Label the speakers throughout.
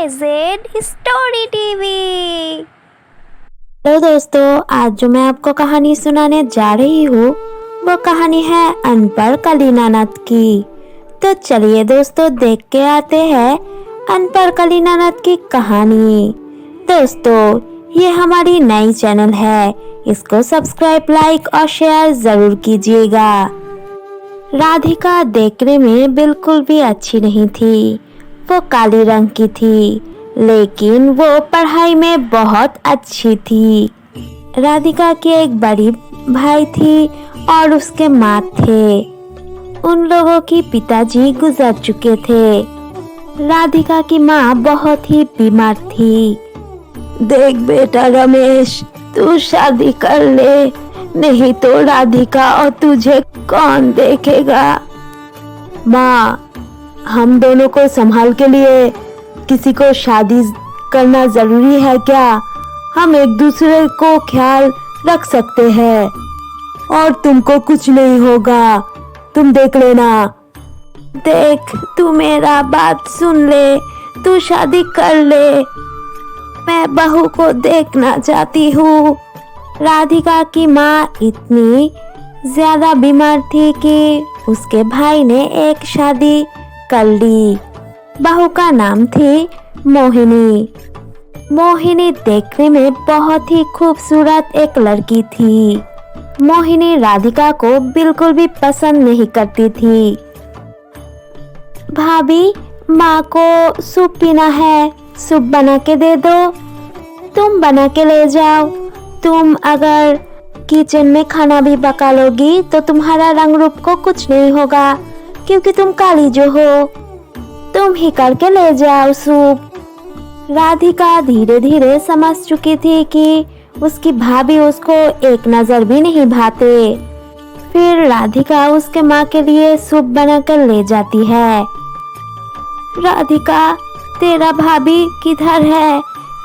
Speaker 1: Z story TV.
Speaker 2: Hello दोस्तों, आज जो मैं आपको कहानी सुनाने जा रही हूँ वो कहानी है अनपढ़ कलीनानाथ की। तो चलिए दोस्तों, देख के आते हैं अनपढ़ कलीनानाथ की कहानी। दोस्तों, ये हमारी नई चैनल है, इसको सब्सक्राइब, लाइक और शेयर जरूर कीजिएगा। राधिका देखने में बिल्कुल भी अच्छी नहीं थी। वो काली रंग की थी, लेकिन वो पढ़ाई में बहुत अच्छी थी। राधिका की एक बड़ी भाई थी और उसके माँ थे। उन लोगों की पिताजी गुजर चुके थे। राधिका की माँ बहुत ही बीमार थी। देख बेटा रमेश, तू शादी कर ले, नहीं तो राधिका और तुझे कौन देखेगा। माँ, हम दोनों को संभाल के लिए किसी को शादी करना जरूरी है क्या? हम एक दूसरे को ख्याल रख सकते हैं और तुमको कुछ नहीं होगा, तुम देख लेना। देख, तू मेरा बात सुन ले, तू शादी कर ले, मैं बहू को देखना चाहती हूँ। राधिका की माँ इतनी ज्यादा बीमार थी कि उसके भाई ने एक शादी कर ली। बहू का नाम थी मोहिनी। मोहिनी देखने में बहुत ही खूबसूरत एक लड़की थी। मोहिनी राधिका को बिल्कुल भी पसंद नहीं करती थी। भाभी, माँ को सूप पीना है, सूप बना के दे दो। तुम बना के ले जाओ। तुम अगर किचन में खाना भी पका लोगी तो तुम्हारा रंग रूप को कुछ नहीं होगा, क्योंकि तुम काली जो हो। तुम ही करके ले जाओ सूप। राधिका धीरे धीरे समझ चुकी थी कि उसकी भाभी उसको एक नजर भी नहीं भाते। फिर राधिका उसके माँ के लिए सूप बनाकर ले जाती है। राधिका, तेरा भाभी किधर है?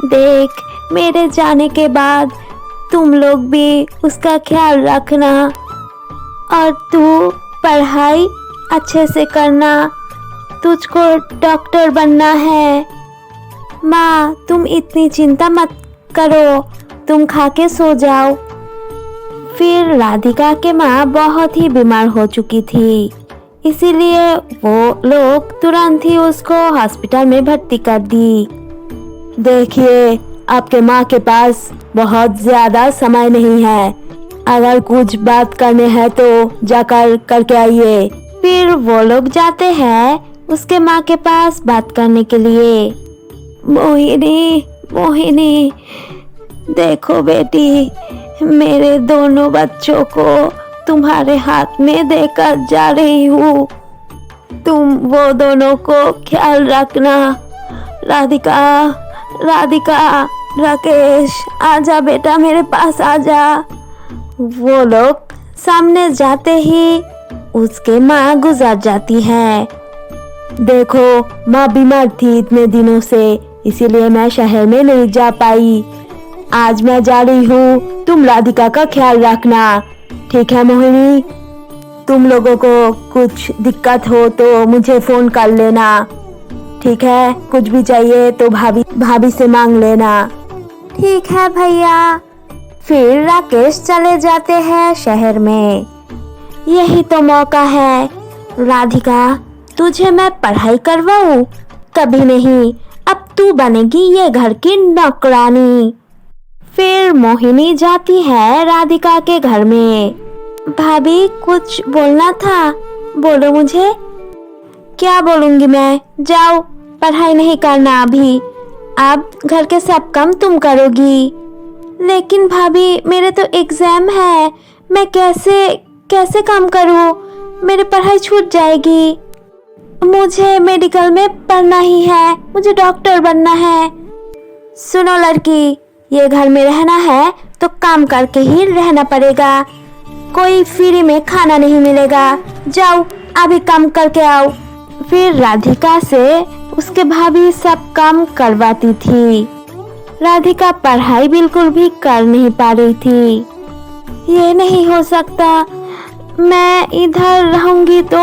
Speaker 2: देख, मेरे जाने के बाद तुम लोग भी उसका ख्याल रखना और तू पढ़ाई अच्छे से करना, तुझको डॉक्टर बनना है। माँ, तुम इतनी चिंता मत करो, तुम खा के सो जाओ। फिर राधिका के माँ बहुत ही बीमार हो चुकी थी, इसीलिए वो लोग तुरंत ही उसको हॉस्पिटल में भर्ती कर दी। देखिए, आपके माँ के पास बहुत ज्यादा समय नहीं है, अगर कुछ बात करने हैं तो जाकर करके आइए। फिर वो लोग जाते हैं उसके माँ के पास बात करने के लिए। मोहिनी, मोहिनी, देखो बेटी, मेरे दोनों बच्चों को तुम्हारे हाथ में देकर जा रही हूँ, तुम वो दोनों को ख्याल रखना। राधिका, राधिका, राकेश, आजा बेटा, मेरे पास आजा। वो लोग सामने जाते ही उसके माँ गुजर जाती है। देखो, माँ बीमार थी इतने दिनों से, इसीलिए मैं शहर में नहीं जा पाई। आज मैं जा रही हूँ, तुम राधिका का ख्याल रखना, ठीक है मोहिनी? तुम लोगों को कुछ दिक्कत हो तो मुझे फोन कर लेना, ठीक है? कुछ भी चाहिए तो भाभी से मांग लेना। ठीक है भैया। फिर राकेश चले जाते हैं शहर में। यही तो मौका है। राधिका, तुझे मैं पढ़ाई करवाऊं? कभी नहीं, अब तू बनेगी ये घर की नौकरानी। फिर मोहिनी जाती है राधिका के घर में। भाभी, कुछ बोलना था, बोलो मुझे। क्या बोलूंगी मैं? जाओ, पढ़ाई नहीं करना अभी, अब घर के सब काम तुम करोगी। लेकिन भाभी, मेरे तो एग्जाम है, मैं कैसे काम करूँ? मेरी पढ़ाई छूट जाएगी। मुझे मेडिकल में पढ़ना ही है, मुझे डॉक्टर बनना है। सुनो लड़की, ये घर में रहना है तो काम करके ही रहना पड़ेगा, कोई फ्री में खाना नहीं मिलेगा। जाओ, अभी काम करके आओ। फिर राधिका से उसके भाभी सब काम करवाती थी। राधिका पढ़ाई बिल्कुल भी कर नहीं पा रही थी। ये नहीं हो सकता, मैं इधर रहूंगी तो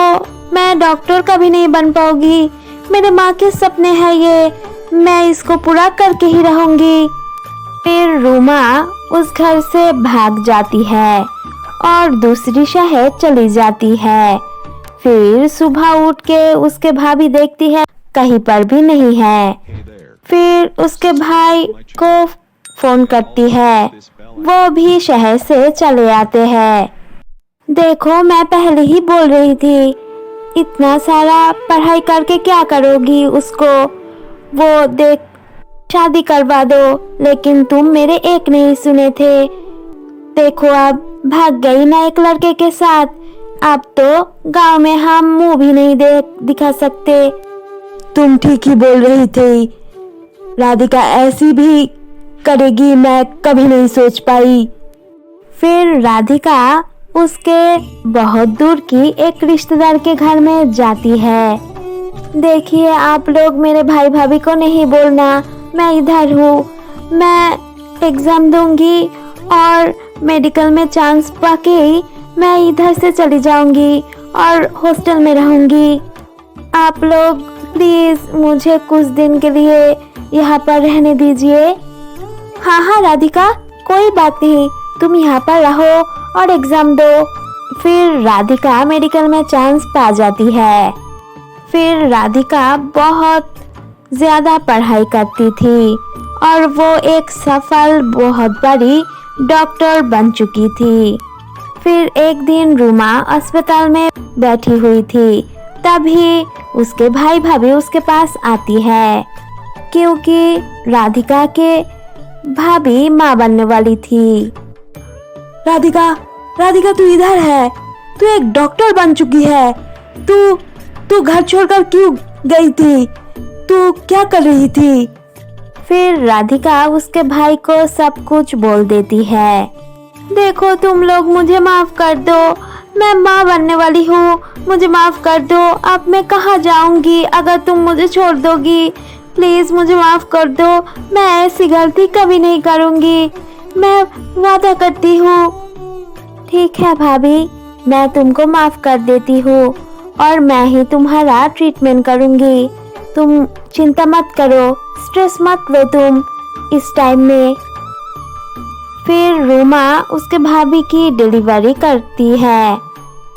Speaker 2: मैं डॉक्टर कभी नहीं बन पाऊंगी। मेरे माँ के सपने हैं ये, मैं इसको पूरा करके ही रहूंगी। फिर रूमा उस घर से भाग जाती है और दूसरी शहर चली जाती है। फिर सुबह उठ के उसके भाभी देखती है कहीं पर भी नहीं है। फिर उसके भाई को फोन करती है, वो भी शहर से चले आते हैं। देखो, मैं पहले ही बोल रही थी, इतना सारा पढ़ाई करके क्या करोगी, उसको वो देख शादी करवा दो, लेकिन तुम मेरे एक नहीं सुने थे। देखो अब भाग गई ना एक लड़के के साथ। अब तो गांव में हम मुंह भी नहीं दिखा सकते। तुम ठीक ही बोल रही थी, राधिका ऐसी भी करेगी, मैं कभी नहीं सोच पाई। फिर राधिका उसके बहुत दूर की एक रिश्तेदार के घर में जाती है। देखिए, आप लोग मेरे भाई भाभी को नहीं बोलना, मैं इधर हूँ। मैं एग्जाम दूंगी और मेडिकल में चांस पाके मैं इधर से चली जाऊंगी और हॉस्टल में रहूंगी। आप लोग प्लीज मुझे कुछ दिन के लिए यहाँ पर रहने दीजिए। हाँ हाँ राधिका, कोई बात नहीं, तुम यहाँ पर रहो और एग्जाम दो। फिर राधिका मेडिकल में चांस पा जाती है। फिर राधिका बहुत ज्यादा पढ़ाई करती थी और वो एक सफल बहुत बड़ी डॉक्टर बन चुकी थी। फिर एक दिन रूमा अस्पताल में बैठी हुई थी, तभी उसके भाई भाभी उसके पास आती है, क्योंकि राधिका के भाभी माँ बनने वाली थी। राधिका, राधिका तू इधर है, तू एक डॉक्टर बन चुकी है। तू घर छोड़कर क्यों गई थी? तू क्या कर रही थी? फिर राधिका उसके भाई को सब कुछ बोल देती है। देखो, तुम लोग मुझे माफ कर दो, मैं माँ बनने वाली हूँ, मुझे माफ कर दो। अब मैं कहाँ जाऊंगी अगर तुम मुझे छोड़ दोगी? प्लीज मुझे माफ कर दो, मैं ऐसी गलती कभी नहीं करूंगी, मैं वादा करती हूँ। ठीक है भाभी, मैं तुमको माफ कर देती हूँ और मैं ही तुम्हारा ट्रीटमेंट करूंगी। तुम चिंता मत करो, स्ट्रेस मत लो तुम इस टाइम में। फिर रूमा उसके भाभी की डिलीवरी करती है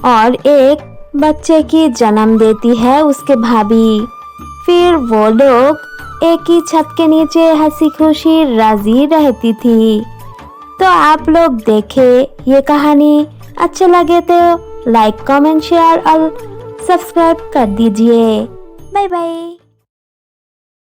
Speaker 2: और एक बच्चे की जन्म देती है उसके भाभी। फिर वो लोग एक ही छत के नीचे हंसी खुशी राजी रहती थी। तो आप लोग देखें ये कहानी, अच्छे लगे तो लाइक, कमेंट, शेयर और सब्सक्राइब कर दीजिए। Bye bye.